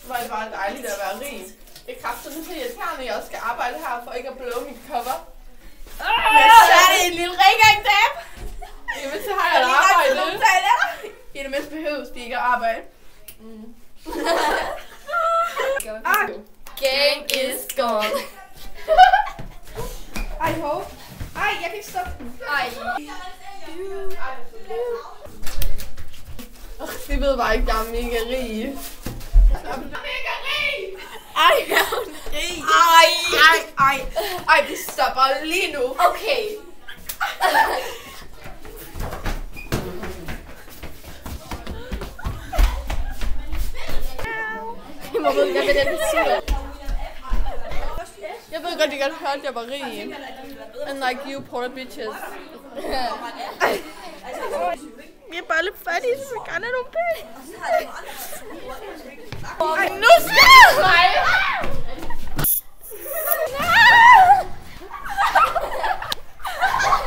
Hvor er det bare dejligt at være rig. Det er kraftigt så irriterende, at jeg også skal arbejde her for ikke at blow mit cover. Så er det en lille rengøringsdame. Jamen, så har jeg et arbejde. I det mindste behøves de ikke at arbejde. Gang is gone. Ej, hov. Ej, jeg kan ikke stoppe den. Ej. De ved bare ikke, at jeg er mega rig. Mega rig! Ej, jeg er hun rig. Ej, vi stopper lige nu. Okay. Jeg ved ikke, hvad den siger. Jeg ved godt, I godt hørte, at jeg var rig. And like you poor bitches. Vi er bare lidt fattige, så vi gerne have nogle penge. Ej, nu skal